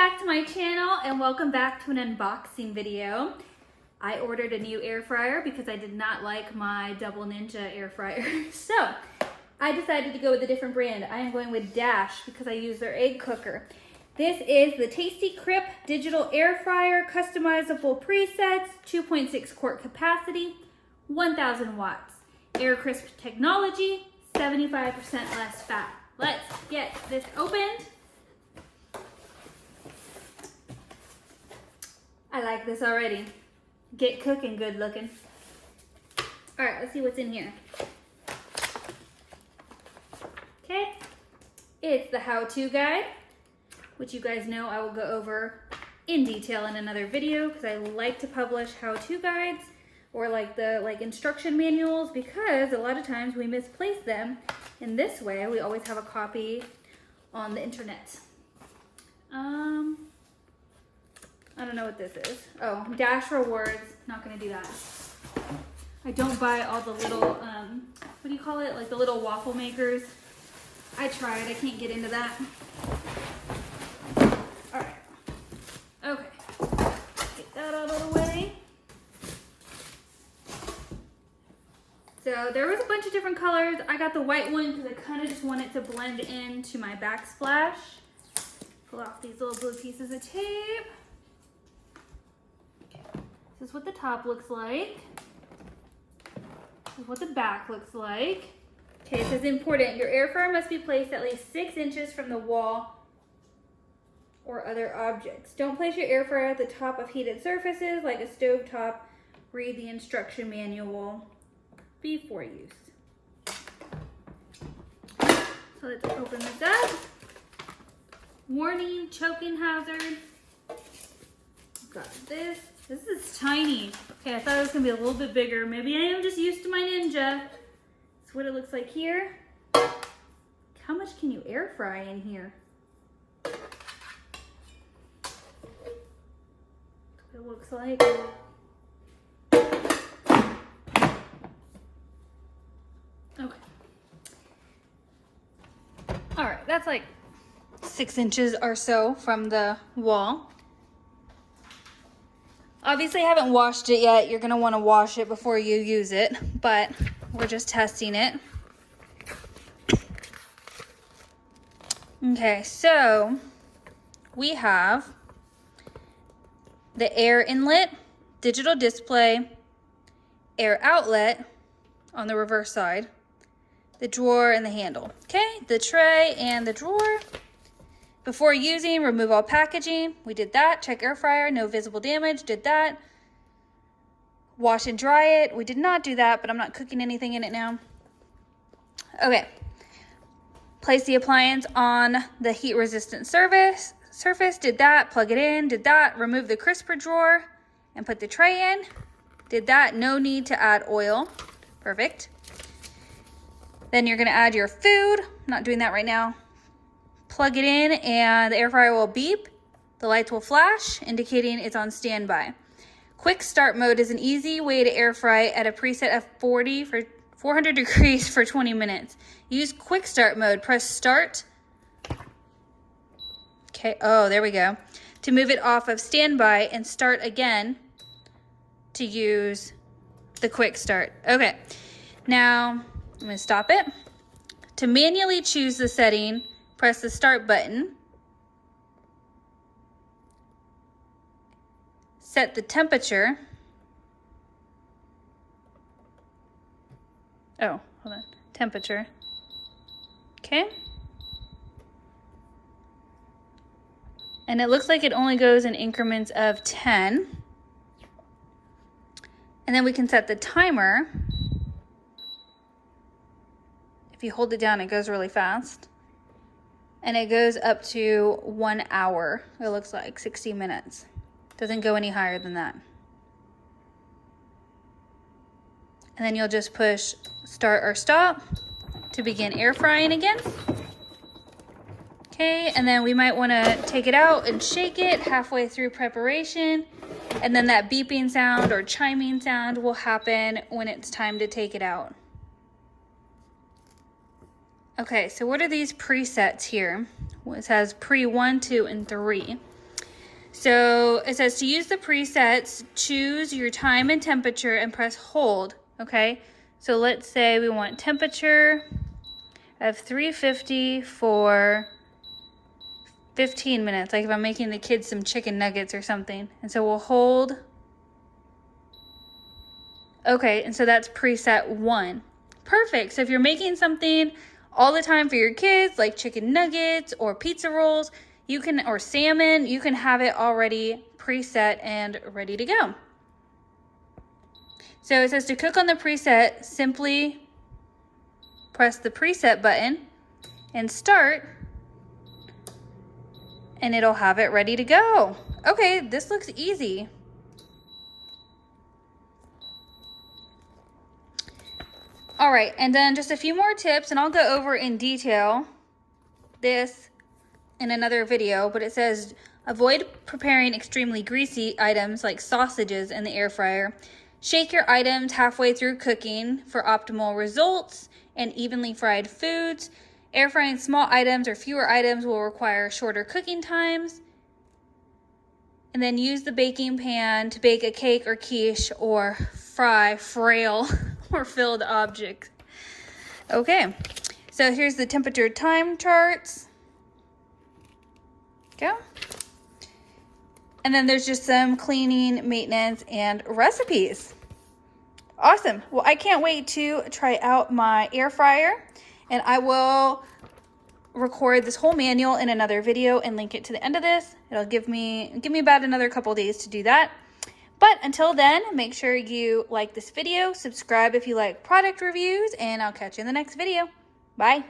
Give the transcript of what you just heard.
back to my channel and welcome back to an unboxing video. I ordered a new air fryer because I did not like my Double Ninja air fryer. So I decided to go with a different brand. I am going with Dash because I use their egg cooker. This is the Tasti Crip Digital Air Fryer, customizable presets, 2.6 quart capacity, 1000 watts. Air crisp technology, 75% less fat. Let's get this opened. I like this already. Get cooking good looking. All right, let's see what's in here. Okay, it's the how-to guide, which you guys know I will go over in detail in another video because I like to publish how-to guides or like instruction manuals because a lot of times we misplace them. In this way, we always have a copy on the internet. I don't know what this is. Oh, Dash Rewards. Not gonna do that. I don't buy all the little, what do you call it? Like the little waffle makers. I tried, I can't get into that. All right. Okay. Get that out of the way. So there was a bunch of different colors. I got the white one because I kind of just wanted to blend into my backsplash. Pull off these little blue pieces of tape. This is what the top looks like. This is what the back looks like. Okay, it says important. Your air fryer must be placed at least 6 inches from the wall or other objects. Don't place your air fryer at the top of heated surfaces like a stove top. Read the instruction manual before use. So let's open this up. Warning, choking hazard. Got this. This is tiny. Okay, I thought it was gonna be a little bit bigger. Maybe I am just used to my Ninja. That's what it looks like here. How much can you air fry in here? That's what it looks like. Okay. All right, that's like 6 inches or so from the wall. Obviously, I haven't washed it yet. You're gonna wanna wash it before you use it, but we're just testing it. Okay, so we have the air inlet, digital display, air outlet on the reverse side, the drawer and the handle. Okay, the tray and the drawer. Before using, remove all packaging. We did that. Check air fryer, no visible damage. Did that. Wash and dry it. We did not do that, but I'm not cooking anything in it now. Okay. Place the appliance on the heat resistant surface. Did that. Plug it in. Did that. Remove the crisper drawer and put the tray in. Did that. No need to add oil. Perfect. Then you're going to add your food. I'm not doing that right now. Plug it in and the air fryer will beep. The lights will flash, indicating it's on standby. Quick start mode is an easy way to air fry at a preset of 400 degrees for 20 minutes. Use quick start mode. Press start. Okay, oh, there we go. To move it off of standby and start again to use the quick start. Okay, now I'm gonna stop it. To manually choose the setting, press the start button. Set the temperature. Oh, hold on. Temperature. Okay. And it looks like it only goes in increments of 10. And then we can set the timer. If you hold it down, it goes really fast. And it goes up to 1 hour. It looks like 60 minutes. Doesn't go any higher than that. And then you'll just push start or stop to begin air frying again. Okay, and then we might want to take it out and shake it halfway through preparation. And then that beeping sound or chiming sound will happen when it's time to take it out. Okay, so what are these presets here? Well, it says pre 1, 2, and 3. So it says to use the presets, choose your time and temperature and press hold, okay? So let's say we want temperature of 350 for 15 minutes, like if I'm making the kids some chicken nuggets or something. And so we'll hold. Okay, and so that's preset 1. Perfect. So if you're making something all the time for your kids, like chicken nuggets or pizza rolls, you can, or salmon, you can have it already preset and ready to go. So it says to cook on the preset, simply press the preset button and start, and it'll have it ready to go. Okay, this looks easy. All right, and then just a few more tips, and I'll go over in detail this in another video, but it says avoid preparing extremely greasy items like sausages in the air fryer. Shake your items halfway through cooking for optimal results and evenly fried foods. Air frying small items or fewer items will require shorter cooking times. And then use the baking pan to bake a cake or quiche or fry frail or filled objects. Okay, so here's the temperature time charts. Go. And then there's just some cleaning, maintenance, and recipes. Awesome. Well, I can't wait to try out my air fryer, and I will record this whole manual in another video and link it to the end of this. It'll give me about another couple days to do that. But until then, make sure you like this video, subscribe if you like product reviews, and I'll catch you in the next video. Bye.